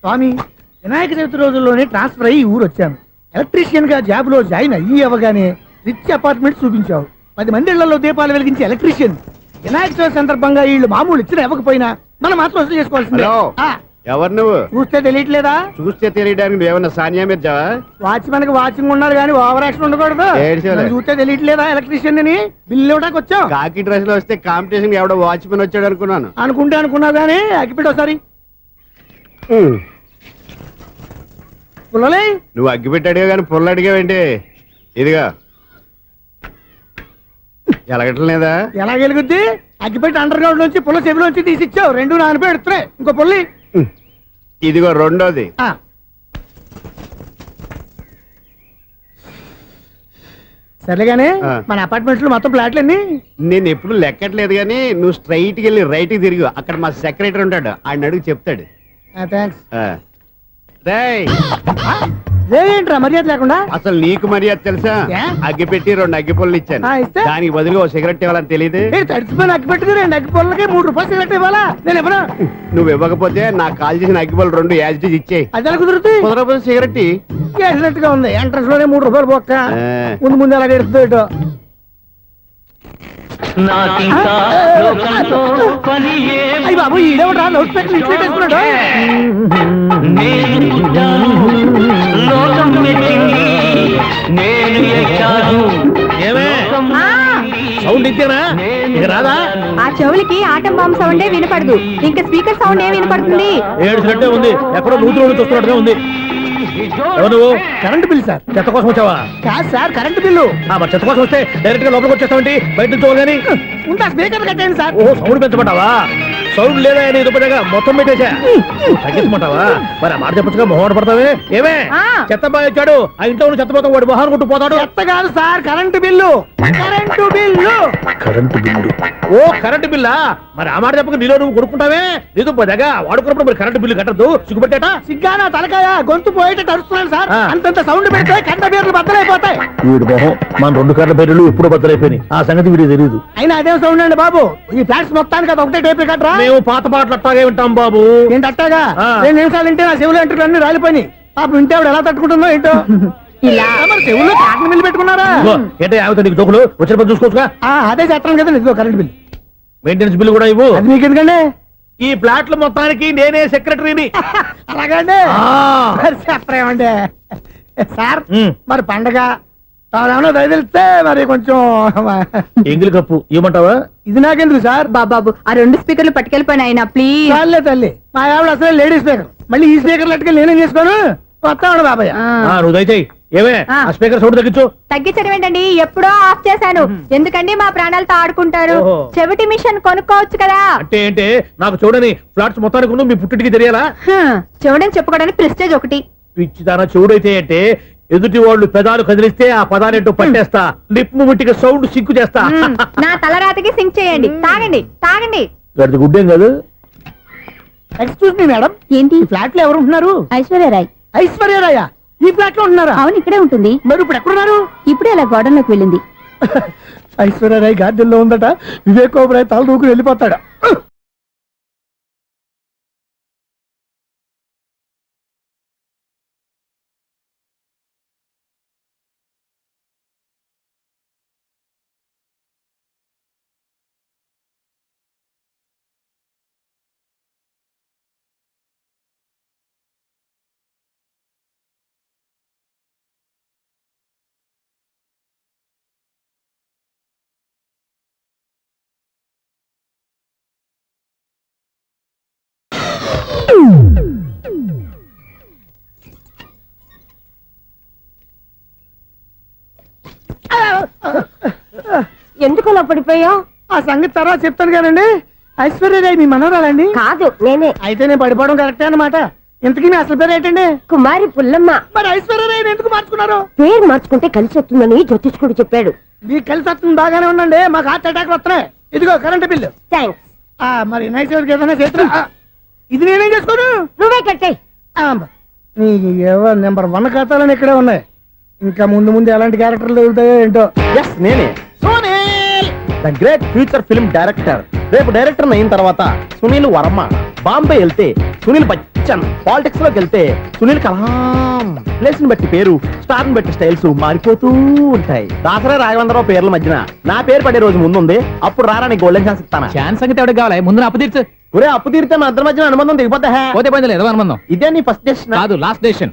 స్వామి, వినాయక చవితి రోజుల్లోనే ట్రాన్స్ఫర్ అయ్యి ఊరు వచ్చాను. ఎలక్ట్రీషియన్ గా జాబ్ లో జాయిన్ అయ్యి అవగానే రిచ్ అపార్ట్మెంట్ చూపించావు. 10 మంది ఇళ్లలో దీపాలు వెలిగించే ఎలక్ట్రీషియన్. వినాయక చవితి సందర్భంగా వీళ్ళు మామూలు ఇచ్చిన ఇవ్వకపోయినా మనం మాత్రం వసూలు చేసుకోవాల్సిందే. ఎవరు నువ్వు? చూస్తే తెలియట్లేదా? చూస్తే తెలియడానికి నువ్వేమన్నా సానియా మీర్జావా? వాచ్మెన్ కి వాచింగ్ ఉండాలి కానీ ఓవర్ యాక్షన్ ఉండకూడదు. చూస్తే తెలియట్లేదా ఎలక్ట్రీషియన్ అని? బిల్లు ఇవ్వడానికి వచ్చావు. కాకి డ్రెస్ లో వస్తే కాంపిటీషన్ ఎవడో వాచ్మెన్ వచ్చాడు అనుకున్నాను. అనుకున్నావు కానీ అగ్గిపెట్టి ఒకసారి పుల్లలే. నువ్వు అగ్గిపెట్టి అడిగా కానీ పుల్ల అడిగావేంటి? ఇదిగా ఎలగటం లేదా? ఎలా వెలుగుద్ది? అగ్గిపెట్టి అండర్ గ్రౌండ్ నుంచి పుల్ల చెవిలోంచి తీసిచ్చావు. 2 నానపై ఎడుతున్నాయి. ఇంకో పుల్లి ఇదిగో రెండోది. సరేగానే మన అపార్ట్మెంట్ లో మొత్తం ఫ్లాట్లు అన్ని నేను ఎప్పుడు లెక్కట్లేదు కానీ నువ్వు స్ట్రైట్ కి వెళ్ళి రైట్ కి తిరిగి అక్కడ మా సెక్రటరీ ఉంటాడు, ఆయన అడుగు చెప్తాడు. ఏంట్రా మర్యాద లేకుండా? అసలు నీకు మర్యాద తెలుసా? అగ్గి పెట్టి 2 అగ్గి పుల్లలు ఇచ్చాను, దానికి బదులుగా ఓ సిగరెట్ ఇవ్వాలని తెలియదు. తడిచిపోయిన అగ్గి పెట్టి 2 అగ్గి పుల్లకి 3 రూపాయలు సిగరెట్ ఇవ్వాలా? నేను ఇవ్వను. నువ్వు ఇవ్వకపోతే నాకు కాల్ చేసిన అగ్గి పుల్ల 2 యాజిటీస్ ఇచ్చేయి. అది ఎలా కుదురుతుంది? కుదరకపోతే సిగరెట్ చేసినట్టుగా ఉంది. ఎంట్రన్స్ లోనే 3 రూపాయలు పోక్క. ముందు అలాగే ఎడుతుంది. అయ్యి బాబు, ఈడేవడా లౌడ్ స్పీకర్ ఇంట్లో వేసుకున్నాడు? సౌండ్ ఇచ్చానా? ఇక రాదా? ఆ చెవులకి ఆటం బాంబు సౌండే వినపడదు, ఇంకా స్పీకర్ సౌండ్ ఏ వినపడుతుంది? ఏడుసినట్టే ఉంది, ఎక్కడో నూతులు చూస్తున్నట్టుగా ఉంది. నువ్వు కరెంట్ బిల్ సార్? చెత్త కోసం వచ్చావా? కాదు సార్, కరెంట్ బిల్లు. చెత్త కోసం వస్తే డైరెక్ట్ గా లోపలికి వచ్చేస్తామంటే బయట నుంచి కానీ ఉంటా. స్పీకర్ కట్టండి సార్. ఓ సౌండ్ పెంచమంటావా? సౌండ్ లేదా అని దుప్పటగా మొత్తం పెట్టేసా. తగ్గించమంటావా? మరి మాట చెప్పచ్చుగా, మొహం పడతావే. ఏమే చెత్త బాగా వచ్చాడు, ఆ ఇంట్లో ఉన్న చెత్త పోతాం, వాడు మొహం కొట్టు పోతాడు. చెత్త కాదు sir, current bill. Current bill. Current bill. ఓ కరెంటు బిల్లా? మరి ఆ మాట చెప్పక నీలో నువ్వు కొడుకుంటావే. లేదు పదగా వాడుకున్నప్పుడు మరి కరెంటు బిల్లు కట్టద్దు. సిగ్గుపెట్టేట? సిగ్గానా తలకాయ? గొంతు పోయేటట్టు అరుస్తున్నాను సార్. అంతంత సౌండ్ పెడితే కంట బీర్లు బద్దలైపోతాయి. వీడు మొహం మన 2 కర్ల బీర్లు ఎప్పుడో బద్దలైపోయినాయి. ఆ సంగతి వీడికి తెలియదు. అయినా అదే సౌండ్ అండి బాబు. ఈ ఫ్లాట్స్ మొత్తానికి అది ఒకటే టేప్ కట్టరా? మేము పాత పాటలు అట్టాగే వింటాం బాబు. ఏంటి అట్టాగా? 2 నిమిషాలు వింటే నా చెవులు ఎంట్రులు అన్ని రాలిపోయినాయి. పాపం వింటే ఆవిడ ఎలా తట్టుకుంటుందో ఏంటో. ఇలా మరి చెవుల్లో కాటన్ బిల్లు పెట్టుకున్నారా? ఏంటో యావతో నీకు జోకులు వచ్చిన పని చూసుకోవచ్చుగా. అదే చేస్తాను కదా. ఇదిగో కరెంట్ బిల్, మెయింటెనెన్స్ బిల్లు కూడా ఇవ్వు. అది మీకు ఎందుకండి? ఈ ఫ్లాట్ల మొత్తానికి నేనే సెక్రటరీని. అలాగండి. చెప్పరేమండి సార్? మరి పండగ ఏమన్నా దయదలిస్తే మరి కొంచెం ఎంగిలి కప్పు ఇవ్వమంటావా? ఇది నాకెందుకు సార్? బాబాబు, ఆ 2 స్పీకర్లు పట్టుకెళ్ళిపోయిన ఆయన ప్లీజ్. చాలే తల్లి, మా ఆవిడ అసలే లేడీ స్పీకర్. మళ్ళీ ఈ స్పీకర్లు అట్టుకెళ్ళి నేనేం చేసుకోను? వస్తాడు బాబాయ్. నువ్వు దయచేయి. ఏమే ఆ స్పీకర్ సౌండ్ తగ్గించు. తగ్గించడం ఏంటండి? ఎప్పుడో ఆఫ్ చేశాను. ఎందుకండి మా ప్రాణాలతో ఆడుకుంటారు? చెవిటి మిషన్ కొనుక్కోవచ్చు కదా. అంటే ఏంటే? నాకు చూడని ఫ్లాట్స్ మొత్తానికి మీ పుట్టింటికి తెలియాలా? చెవుడని చెప్పుకోవడానికి ప్రెస్టేజ్ ఒకటి. పిచ్చిదానా చెవుడైతే అంటే ఎదుటి వాళ్ళు పెదాలు కదిలిస్తే ఆ పదాలేంటో పట్టేస్తా. లిప్ ముట్టికి సౌండ్ సింకు చేస్తా. నా తలరాతకి సింక్ చేయండి. తాగండి తాగండి. గడిది గుడ్డేం కాదు. ఎక్స్క్యూజ్ మీ మేడం, ఏంటి ఫ్లాట్ లో ఎవరు ఉంటున్నారు? ఐశ్వర్యరాయ్. ఐశ్వర్యరాయ ఈ ఫ్లాట్ లో ఉంటున్నారా? అవును, ఇక్కడే ఉంటుంది. మరి ఇప్పుడు ఎక్కడున్నారు? ఇప్పుడే అలా గోడంలోకి వెళ్ళింది. ఐశ్వర్యరాయ్ గార్డెన్ లో ఉందట. వివేక్ ఓబరాయ్ తల దూకుని వెళ్ళిపోతాడు. ఎందుకు అలా పడిపోయావు? ఆ సంగతి తర్వాత చెప్తాను కానండి. ఐశ్వర్యరాయ్ మీ మనవరాలండి? కాదు, నేనే. అయితే నేను పడిపోవడం కరెక్టే అన్నమాట. ఇంతకీ మీ అసలు పేరు ఏంటండి? కుమారి పుల్లమ్మ. మరి ఐశ్వర్యరాయ్ ఎందుకు మార్చుకున్నారు? పేరు మార్చుకుంటే కలిసి వస్తుందని జ్యోతిష్కుడు చెప్పాడు. మీకు కలిసి వస్తుంది, బాగానే ఉండండి. మాకు హార్ట్ అటాక్ వస్తున్నాయి. ఇదిగో కరెంట్ బిల్లు. థ్యాంక్స్. మరి నైట్ ఏదైనా చేస్తా. ఇది నేనేం చేసుకోను? నువ్వే కట్టే. నెంబర్ 1 ఖాతాలని ఇక్కడే ఉన్నాయి. ఇంకా ముందు ముందు ఎలాంటి క్యారెక్టర్లు దొరుకుతాయో ఏంటో. ఎస్, నేనే Sunil, the great future film director. రేపు డైరెక్టర్ అయిన తర్వాత సునీల్ వర్మ బాంబే వెళ్తే సునీల్ క్వశ్చన్. పాలిటిక్స్ లోకి వెళ్తే సునీల్ కలాం ప్లేస్ ని బట్టి పేరు, స్టార్ ని బట్టి స్టైల్స్ మారిపోతూ ఉంటాయి. దాసరా రాఘవేంద్రరావు పేర్ల మధ్యన నా పేరు పడే రోజు ముందుంది. అప్పుడు రారా నీకు గోల్డెన్ ఛాన్స్ ఇస్తానా? ఛాన్స్ సంగతి ఎవరికి కావాలి? ముందు నా అప్పు తీర్చు. ఒరే అప్పు తీరితే మన ఇద్దరి మధ్యన అనుబంధం దిగిపోతా. పోతే పోయింది లేదు అనుబంధం. ఇదే నీ ఫస్ట్ డెస్టినేషన్ కాదు, లాస్ట్ డెసిషన్.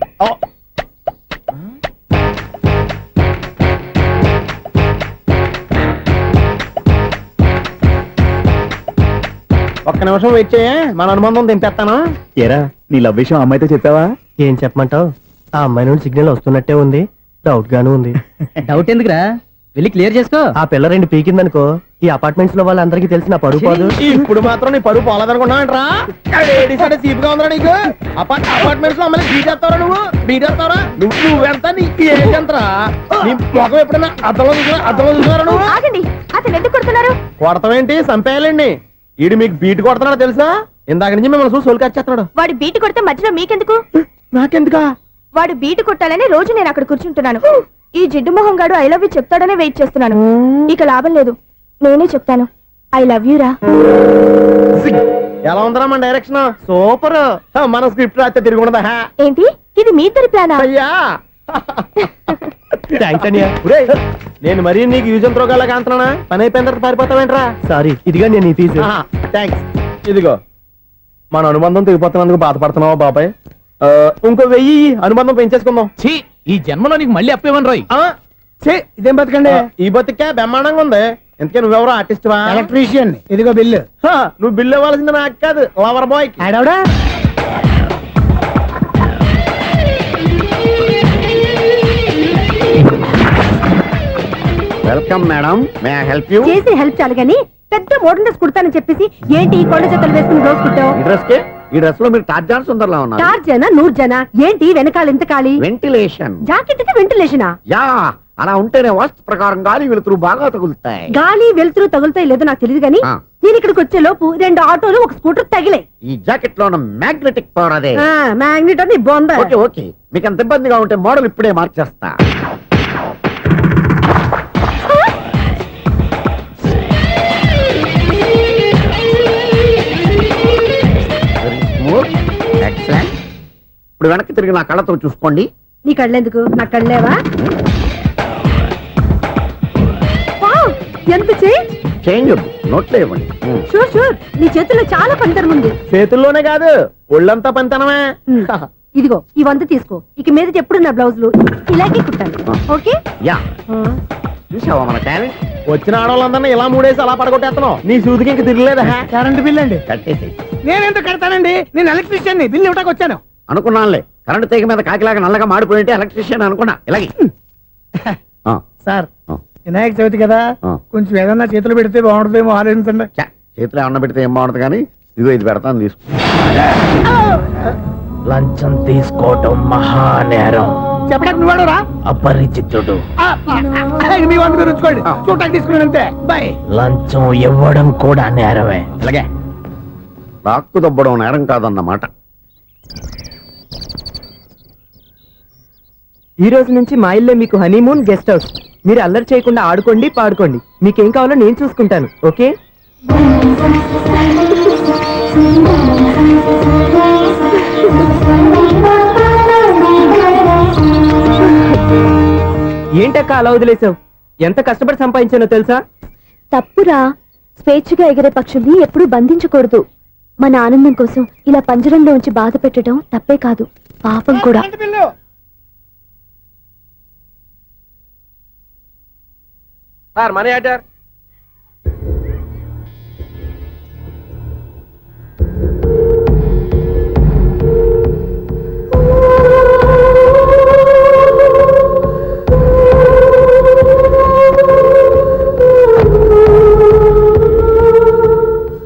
ఒక్క నిమిషం వెయిట్ చేయ, మన అనుబంధం దింపేస్తాను. ఏరా నీ లవ్ విషయం అమ్మాయితో చెప్పావా? ఏం చెప్పమంటావు? ఆ అమ్మాయి నుండి సిగ్నల్ వస్తున్నట్టే ఉంది, డౌట్ గాను ఉంది. డౌట్ ఎందుకురా, వెళ్ళి క్లియర్ చేసుకో. ఆ పిల్ల రెండు పీకిందనుకో, ఈ అపార్ట్మెంట్స్ లో వాళ్ళందరికీ తెలిసిన పరువు పోదు. ఇప్పుడు మాత్రం నీ పరువు పోలేదనుకున్నావంటరా? సీపుగా ఉందా నీకు? అపార్ట్మెంట్స్ లో అమ్మని బీటేస్తావరా నువ్వు? బీటేస్తావరా నువ్వెంత? నీకు ఏంటంతరా? నీ మొఖం ఎప్పుడైనా అర్థంలో చూసారా నువ్వు? ఆగండి, అతను ఎందుకు కొడుతున్నారు? కొడతావేంటి? చంపేయాలండి. ఈడు మీకు బీట్ కొడుతున్నాడు తెలుసా? ఇందాక నుంచి మిమ్మల్ని చూసి సోల్కొచ్చేస్తున్నాడు. వాడు బీటు కొడితే మధ్యలో మీకెందుకు? నాకెందుకా? వాడు బీటు కొట్టాలని రోజు నేను అక్కడ కూర్చుంటున్నాను. ఈ జిడ్డు మొహం గాడు ఐ లవ్ యూ చెప్తాడనే వెయిట్ చేస్తున్నాను. ఇక లాభం లేదు, నేనే చెప్తాను ఐ లవ్ యూ రా. ఎలా ఉందరా మన డైరెక్షన్? సూపర్. మన స్క్రిప్ట్ రాస్తే తిరిగి ఉండదా? ఏంటి ఇది మీ ఇద్దరి ప్లానా? అయ్యా నేను మరీ నీకు యూజ్ త్రోగాలా కాంతనా? పని అయిపోయిన తర్వాత పారిపోతావేంట్రా? సారీ, ఇదిగా నేను తీసు. థ్యాంక్స్. ఇదిగో మన అనుబంధం తెగిపోతున్నందుకు బాధపడుతున్నావా బాబాయ్? ఇంకో 1000 అనుబంధం పెంచేసుకుందాం. ఛీ, ఈ జన్మలో నీకు మళ్ళీ అప్పేవన్ రోయ్. ఇదేం బతకండి? ఈ బతికే బ్రహ్మాండంగా ఉంది. ఎందుకే నువ్వెవరో ఆర్టిస్ట్ వా? ఎలక్ట్రీషియన్. ఇదిగో బిల్లు. నువ్వు బిల్లు ఇవ్వాల్సింది నాకు కాదు, లవర్ బాయ్. ఆడవడా? Welcome madam, may I help you? చేసి హెల్ప్ చాలు గాని పెద్ద మోడల్ డ్రెస్ కుడతానని చెప్పేసి ఏంటి ఈ కొండ జతలు వేసుకుని రోజు కుట్టావు? ఈ డ్రెస్ కే, ఈ డ్రెస్ లో మీరు టార్జాన్ సుందర్లా ఉన్నారు. టార్జనా నూర్జనా? ఏంటి వెనకాల ఇంత ఖాళీ? వెంటిలేషన్. జాకెట్ కి వెంటిలేషనా? యా, అలా ఉంటేనే వాస్తు ప్రకారం గాలి వెలుతురు బాగా తగులుతాయి. గాలి వెలుతురు తగులుతాయి లేదో నాకు తెలియదు గానీ నేను ఇక్కడికి వచ్చే లోపు 2 ఆటోలు ఒక స్కూటర్ తగిలే. ఈ జాకెట్ లో ఉన్న మ్యాగ్నెటిక్ పవర్ అదే. మ్యాగ్నెట్ అని బొంద. ఓకే ఓకే, మీకు అంత ఇబ్బందిగా ఉంటే మోడల్ ఇప్పుడే మార్చేస్తా. ఎక్సలెంట్. ఇప్పుడు వెనక్కి తిరిగి నా కళ్ళతో చూసుకోండి. నీ కళ్ళెందుకు? నా కళ్ళేవా? ఎంత చేంజ్? చేంజ్ నోట్లో ఇవ్వండి. షూర్ షూర్, నీ చేతుల్లో చాలా పంతరం ఉంది. చేతుల్లోనే కాదు, ఒళ్ళంతా పంతనమే. ఇదిగో ఈ 100 తీసుకో. ఇక మీద ఎప్పుడు నా బ్లౌజులు ఇలాగే కుట్టాలి. ఓకే? యా, చూసావా మన టాలెంట్? వచ్చిన ఆడవాళ్ళందరినీ ఇలా మూడేసి అలా పడగొట్టేస్తున్నావు. నీ సూదికి ఇంక తిరగలేదా? కరెంట్ బిల్ అండి. కట్టేసి. నేనేంటో కడతానండి, నేను ఎలక్ట్రీషియన్. బిల్ ఇవ్వడానికి వచ్చాను. అనుకున్నానులే, కరెంట్ తీగ మీద కాకిలాగా నల్లగా మాడిపోయింటే ఎలక్ట్రీషియన్ అనుకున్నా. ఇలాగే సార్, వినాయక చవితి కదా, కొంచెం ఏదన్నా చేతులు పెడితే బాగుంటుందేమో ఆలోచించండి. చేతిలో అన్న పెడితే ఏం బాగుంటుంది కానీ ఇదిగో ఇది పెడతాను, తీసుకో. లంచం తీసుకోవటం మహానేరం. చెప్పడానికి నువ్వాడరా? అపరిచితుడు. మీ వంద మీరు ఉంచుకోండి, చూడటానికి తీసుకున్నాను అంతే. బై. లంచం ఇవ్వడం కూడా నేరమే. ఇలాగే రాక్కు దబ్బడం నేరం కాదన్నమాట. ఈ రోజు నుంచి మా ఇల్లే మీకు హనీమూన్ గెస్ట్ హౌస్. మీరు అల్లరి చేయకుండా ఆడుకోండి, పాడుకోండి. మీకేం కావాలో నేను చూసుకుంటాను. ఓకే? ఏంటక్క అలా వదిలేసావు? ఎంత కష్టపడి సంపాదించానో తెలుసా? తప్పురా, స్వేచ్ఛగా ఎగిరే పక్షుల్ని ఎప్పుడూ బంధించకూడదు. మన ఆనందం కోసం ఇలా పంజరంలో ఉంచి బాధ పెట్టడం తప్పే కాదు, పాపం కూడా. Sir, money order.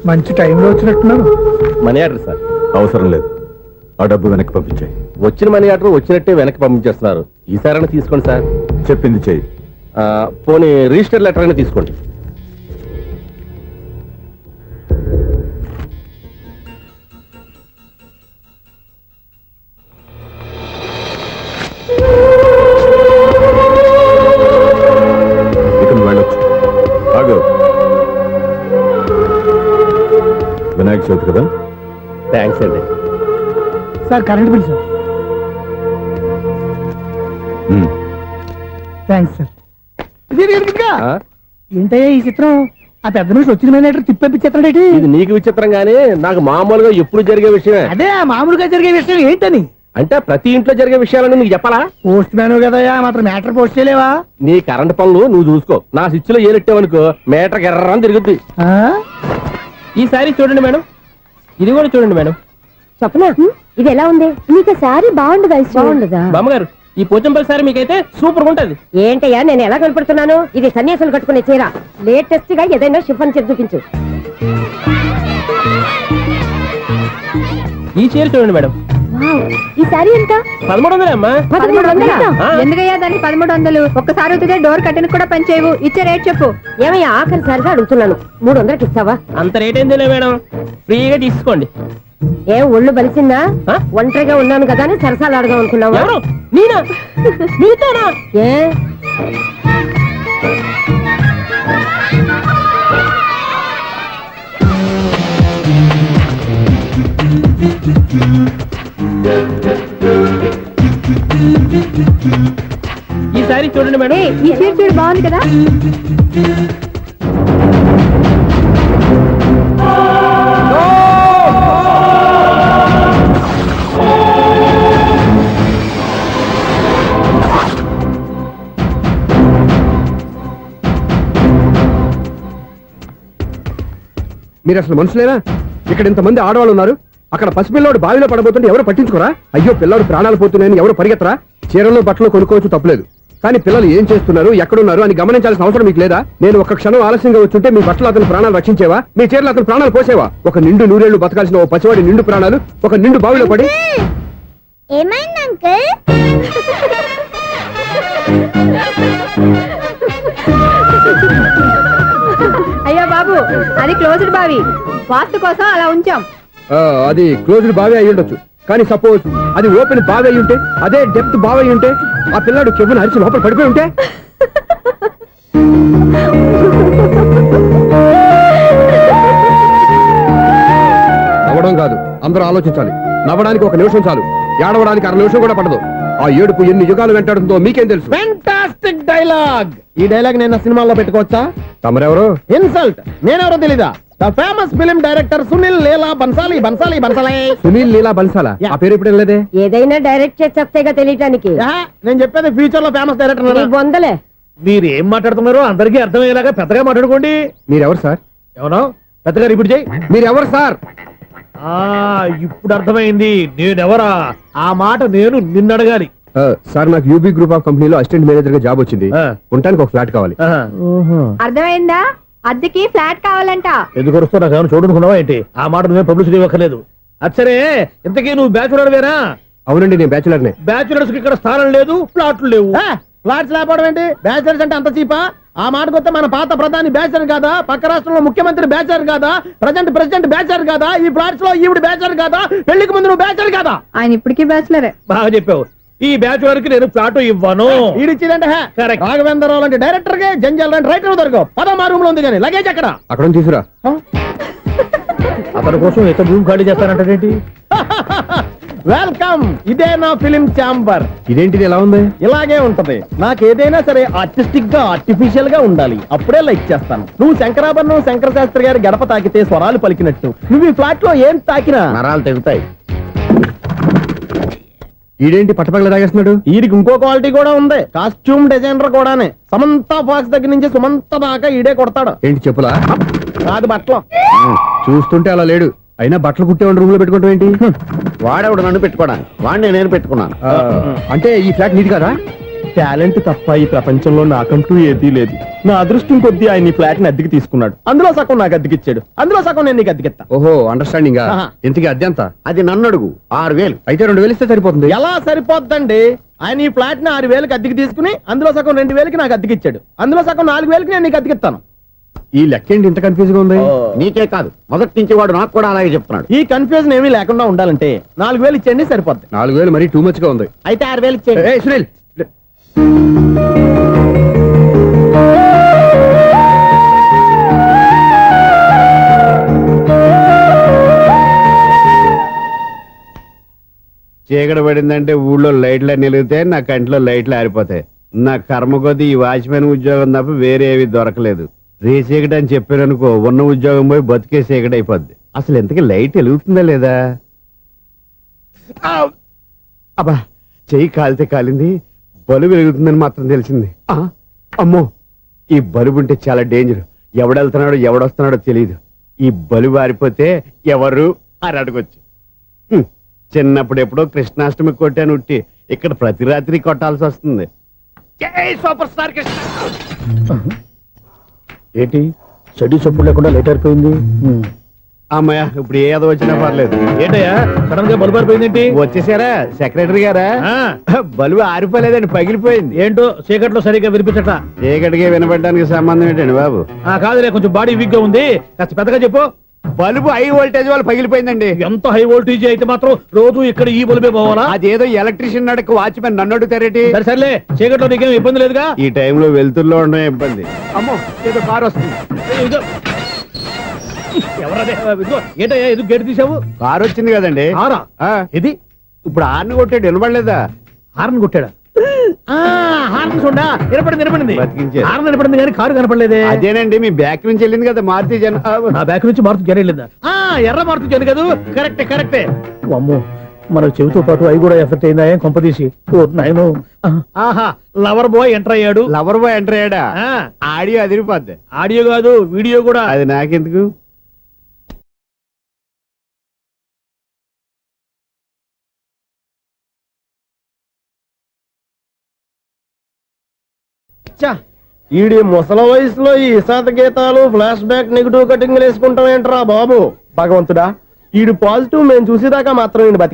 మంచి టైంలో వచ్చినట్టున్నారు. Money order sir. అవసరం లేదు, ఆ డబ్బు వెనక్కి పంపించాయి. వచ్చిన మనీ ఆర్డర్ వచ్చినట్టే వెనక్కి పంపించేస్తున్నారు. ఈసారైనా తీసుకోండి సార్. చెప్పింది చెయ్యి. పోనీ రిజిస్టర్ లెటర్ అయినా తీసుకోండి. ఇక నువ్వు వెళ్ళొచ్చు. ఆగు. వినాయక చవితి కదా, థ్యాంక్స్ అండి. Sir current bill sir. Thanks sir. ఏంటయ్యా ఈ చిత్రం? ఆ పెద్ద నుంచి వచ్చిన మేనేటర్ తిప్పించేస్తాడేటి? ఇది నీకు విచిత్రం గానీ నాకు మామూలుగా ఎప్పుడు జరిగే విషయమే. అదే మామూలుగా జరిగే విషయం ఏంటని? అంటే ప్రతి ఇంట్లో జరిగే విషయాలను నీకు చెప్పాలా? పోస్ట్ మ్యాన్ కదయ్యా, మాత్రం మ్యాటర్ పోస్ట్ చేయలేవా? నీ కరెంట్ పనులు నువ్వు చూసుకో. నా స్విచ్ లో ఏలెట్టావనుకో మీటర్ ఎర్రని తిరుగుద్ది. ఆ? ఈసారి చూడండి మేడం, ఇది కూడా చూడండి మేడం. చెప్పనా ఇది ఎలా ఉంది? నీకు శారీ బాగుండదా? బాగుండదా? బామ్మగారు, ఈ పోచంపల్లి సారి మీకైతే సూపర్ ఉంటది. ఏంటయ్యా నేను ఎలా కనపడుతున్నాను? ఇది సన్యాసులు కట్టుకునే చీర. లేటెస్ట్ గా ఏదైనా షిఫన్ చీర చూపించు. ఈ చీర చూడండి మేడం, ఈ శారీ ఎంత? 1300 అమ్మా. 1300? ఆ, ఎందుకయ్యా దాన్ని 1300? ఒక్కసారి వచ్చితే డోర్ కట్టను కూడా పనిచేయవు. ఇచ్చే రేట్ చెప్పు. ఏమయ్యా ఆఖరిసారిగా అడుగుతున్నాను, 300కి ఇస్తావా? అంత రేట్ ఏందిలే మేడం, ఫ్రీగా తీసుకోండి. ఏం ఒళ్ళు బలిసిందా? ఆ? ఒంటరిగా ఉన్నాను కదా అని సరసాలు అడగా అనుకున్నావా? ఎవరు? నేనా? నీతోనా? ఏ ఈ సారీ చూడండి మేడం. ఈ చీర చూడు బాగుంది కదా. మీరు అసలు మనుషులేనా? ఇక్కడ ఇంతమంది ఆడవాళ్ళు ఉన్నారు, అక్కడ పసిపిల్లాడు బావిలో పడబోతుంటే ఎవరు పట్టించుకోరా? అయ్యో పిల్లాడు ప్రాణాలు పోతున్నాయని ఎవరు పరిగెత్తరా? చీరలు బట్టలు కొనుక్కోవచ్చు తప్పులేదు, కానీ పిల్లలు ఏం చేస్తున్నారు ఎక్కడున్నారు అని గమనించాల్సిన అవసరం మీకు లేదా? నేను ఒక్క క్షణం ఆలస్యంగా వచ్చుంటే మీ బట్టలు అతని ప్రాణాలు రక్షించేవా? మీ చీరలు అతని ప్రాణాలు పోసేవా? ఒక నిండు నూరేళ్లు బతకాల్సిన ఓ పసివాడి నిండు ప్రాణాలు ఒక నిండు బావిలో పడి. ఏమైంది అంకుల్? అయ్యో బాబు, అది క్లోజ్డ్ బావి, వాస్తు కోసం అలా ఉంచాం. అది క్లోజ్డ్ బావి అయి ఉండొచ్చు, కానీ సపోజ్ అది ఓపెన్ బావి అయి ఉంటే, అదే డెప్త్ బావి అయి ఉంటే, ఆ పిల్లాడు చెవును అరిచి లోపల పడిపోయి ఉంటే? నవ్వడం కాదు, అందరూ ఆలోచించాలి. నవ్వడానికి ఒక నిమిషం చాలు, ఏడవడానికి 1/2 నిమిషం కూడా పడదు. ఆ ఏడుపు ఎన్ని యుగాలు వెంటాడుతుందో మీకేం తెలుసు? Fantastic dialogue. ఈ డైలాగ్ నేను సినిమాలో పెట్టుకోవచ్చా? తమరెవరు? ఇన్సల్ట్. నేనెవరో తెలీదా? The famous film director Sunil Leela Bhansali. Bhansali Bhansali Sunil Leela బన్సాలా? ఆ పేరు ఇప్పుడు లేదే. ఏదైనా డైరెక్ట్ చేసేస్తేగా తెలియటానికి. నేను చెప్పేది ఫ్యూచర్ లో ఫేమస్ డైరెక్టర్. నీ బొందలే. మీరు ఏం మాట్లాడుతున్నారో అందరికీ అర్థమయ్యేలాగా పెద్దగా మాట్లాడుకోండి. మీరెవరు సార్? ఎవరో పెద్దగా రిపీట్ చేయి. మీరెవరు సార్? ఇప్పుడు అర్థమైంది నేనెవరా. ఆ మాట నేను నిన్ను అడగాలి. సార్ నాకు యూబీ గ్రూప్ ఆఫ్ కంపెనీలో అసిస్టెంట్ మేనేజర్ గా జాబ్ వచ్చింది. ఉండటానికి ఒక ఫ్లాట్ కావాలి. అర్థమైందా? అద్దెకి ఫ్లాట్ కావాలంట. ఎందుకు వస్తావు? నాకు ఏమైనా చూడనుకున్నావా ఏంటి? ఆ మాట నువ్వే పబ్లిసిటీ ఇవ్వక్కర్లేదు. అచ్చరే, ఇంతకీ నువ్వు బ్యాచులర్ వేనా? అవునండి, నేను బ్యాచులర్ నే. బ్యాచులర్స్ కి ఇక్కడ స్థానం లేదు, ఫ్లాట్లు లేవు. ఫ్లాట్స్ లేకపోవడం ఏంటి? బ్యాచులర్స్ అంటే అంత చీపా? ఆ మాటకొస్తే మన పాత ప్రధాని బ్యాచర్ కాదా? పక్క రాష్ట్రంలో ముఖ్యమంత్రి బ్యాచర్ కాదా? ప్రెసిడెంట్ బ్యాచర్ కాదా? ఈ ఫ్లాట్స్ లో ఈవిడ బ్యాచర్ కాదా? పెళ్లికి ముందు నువ్వు బ్యాచర్ కాదా? ఆయన ఇప్పటికీ బ్యాచులరే. బాగా చెప్పావు. ఈ బ్యాచులర్ కి నేను ఫ్లాట్ ఇవ్వను. ఈడిచ్చిందంటే రాఘవేంద్రరావు లాంటి డైరెక్టర్ కి జంజల్ లాంటి రైటర్ దొరకవు. పదమా రూమ్ లో ఉంది కానీ లగేజ్ అక్కడ. అక్కడ తీసుకురా. అతని కోసం ఎంత భూమి ఖాళీ చేస్తానంటే వెల్కమ్. ఇదే నా ఫిలిం ఛాంబర్. ఇదేంటిది ఎలా ఉంది? ఇలాగే ఉంటది. నాకు ఏదైనా సరే ఆర్టిస్టిక్ గా ఆర్టిఫిషియల్ గా ఉండాలి, అప్పుడే లైక్ చేస్తాను. నువ్వు శంకరాభరణం శంకర శాస్త్రి గారి గడప తాకితే స్వరాలు పలికినట్టు నువ్వు ఈ ఫ్లాట్ లో ఏం తాకినా నరాలు తెగుతాయి. ఈడేంటి పట్టపగల తాగేస్తున్నాడు? వీడికి ఇంకో క్వాలిటీ కూడా ఉంది. కాస్ట్యూమ్ డిజైనర్ కూడానే. సమంత ఫాక్స్ దగ్గర నుంచి సుమంత దాకా ఈడే కొడతాడు. ఏంటి చెప్పులా? కాదు బట్టలు. చూస్తుంటే అలా లేడు. అయినా బట్టలు కుట్టేవాడి రూమ్ లో పెట్టుకుంటాం ఏంటి? వాడేవాడు నన్ను పెట్టుకోవడానికి, వాడిని నేను పెట్టుకున్నాను. అంటే ఈ ఫ్లాట్ నీది కదా? టాలెంట్ తప్ప ఈ ప్రపంచంలో నాకంటూ ఏదీ లేదు. నా అదృష్టం కొద్దీ ఆయన ఈ ఫ్లాట్ ని అద్దెకి తీసుకున్నాడు. అందులో సగం నాకు అద్దెకిచ్చాడు, అందులో సగం నేను నీకు అద్దెకిస్తా. ఓహో, అండర్స్టాండింగ్. ఆహా. ఇంతకీ అద్దె ఎంత? అది నన్ను అడుగు. 6000. అయితే 2000 ఇస్తే సరిపోతుంది. ఎలా సరిపోద్దండి? ఆయన ఈ ఫ్లాట్ ని 6000కి అద్దెకి తీసుకుని అందులో సగం 2000కి నాకు అద్దెకిచ్చాడు, అందులో సగం 4000కి నేను నీకు అద్దెకిస్తాను. ఈ లెక్క ఏంటి ఇంత కన్ఫ్యూజ్ గా ఉంది? నీకే కాదు, మొదటి నుంచి వాడు నాకు కూడా అలాగే చెప్తున్నాడు. ఈ కన్ఫ్యూజన్ ఏమీ లేకుండా ఉండాలంటే 4000 ఇచ్చేయండి, సరిపోద్ది. 4000 మరీ టూ మచ్ గా ఉంది. అయితే 6000 ఇచ్చేయండి. ఏయ్ సునీల్, చీకటి పడిందంటే ఊళ్ళో లైట్లు నిలిగితే నా కంట్లో లైట్లు ఆరిపోతాయి. నా కర్మ కొద్దీ ఈ వాచ్మెన్ ఉద్యోగం తప్ప వేరే ఏవి దొరకలేదు. రే చీకటి అని చెప్పారనుకో, ఉన్న ఉద్యోగం పోయి బతికే చీకటి అయిపోద్ది. అసలు ఇంతకీ లైట్ వెలుగుతుందా లేదా? అబ్బా, చెయ్యి కాలితే కాలింది, బలుబు వెలుగుతుందని మాత్రం తెలిసింది. అమ్మో, ఈ బలుబు ఉంటే చాలా డేంజర్. ఎవడెళ్తున్నాడో ఎవడొస్తున్నాడో తెలియదు. ఈ బలుబు ఆరిపోతే ఎవరు అని అడగొచ్చు. చిన్నప్పుడు ఎప్పుడో కృష్ణాష్టమి కొట్టాను ఉట్టి, ఇక్కడ ప్రతి రాత్రి కొట్టాల్సి వస్తుంది. జై సూపర్ స్టార్ కృష్ణ. ఏంటి చెడ్డి చప్పుడు లేకుండా లేట్ అయిపోయింది. అమ్మయ్య, ఇప్పుడు ఏదో వచ్చినా పర్లేదు. ఏంటయ్యా సడన్ గా బల్బు అయిపోయింది? వచ్చేసారా సెక్రటరీ గారా? ఆ, బలుబు ఆరిపోలేదండి, పగిలిపోయింది. ఏంటో చీకట్లో సరిగ్గా వినిపించట. చీకటికి వినపడడానికి సంబంధం ఏంటండి బాబు? కాదులే, కొంచెం బాడీ వీక్ గా ఉంది, కాస్త పెద్దగా చెప్పు. బలుబు హై వోల్టేజ్ వాళ్ళు పగిలిపోయిందండి. ఎంత హై వోల్టేజ్ అయితే మాత్రం రోజు ఇక్కడ ఈ బల్బే పోవాలా? అదేదో ఎలక్ట్రీషియన్ నడక వాచ్మెన్ నన్ను అడుగుతారేటి? సరే సర్లే, చీకట్లో నీకేం ఇబ్బంది లేదుగా? ఈ టైంలో వెళ్తుల్లో ఉండడం ఇబ్బంది. అమ్మో, ఏదో కారు వస్తుంది. ఇదిగో. ఎవరదే? ఇదిగో, ఏంటయ్యా ఎందుకు గేట్ తీసావు? కారు వచ్చింది కదండి. ఆరా ఆ, ఇది ఇప్పుడు ఆర్ని కొట్టాడు, వినపడలేదా? హార్న్ కొట్టాడా? హార్న్ చూడా వినపడింది. బతికించారు. హార్న్ వినపడింది కానీ కారు కనపడలేదే. అదేనండి, మీ బ్యాక్ నుంచి వెళ్ళింది కదా మారుతి జన. నా బ్యాక్ నుంచి మారుతు జరగలేదా? ఎర్ర మారుతు జరి కదా. కరెక్టే. అమ్మో, మన చెవితో పాటు అవి కూడా ఎఫెక్ట్ అయిందా ఏం కొంపదీసి? నాయను. ఆహా, లవర్ బాయ్ ఎంటర్ అయ్యాడు. లవర్ బాయ్ ఎంటర్ అయ్యాడా? ఆడియో అదిరిపోద్ది. ఆడియో కాదు, వీడియో కూడా. అది నాకెందుకు? ఈడి ముసల వయసులో ఈ ఇసాత గీతాలు, ఫ్లాష్ బ్యాక్, నెగిటివ్ కటింగ్ వేసుకుంటాం ఏంట్రా బాబు? భగవంతుడా, ఈడు పాజిటివ్ మేము చూసేదాకా మాత్రం ఈయన బతికి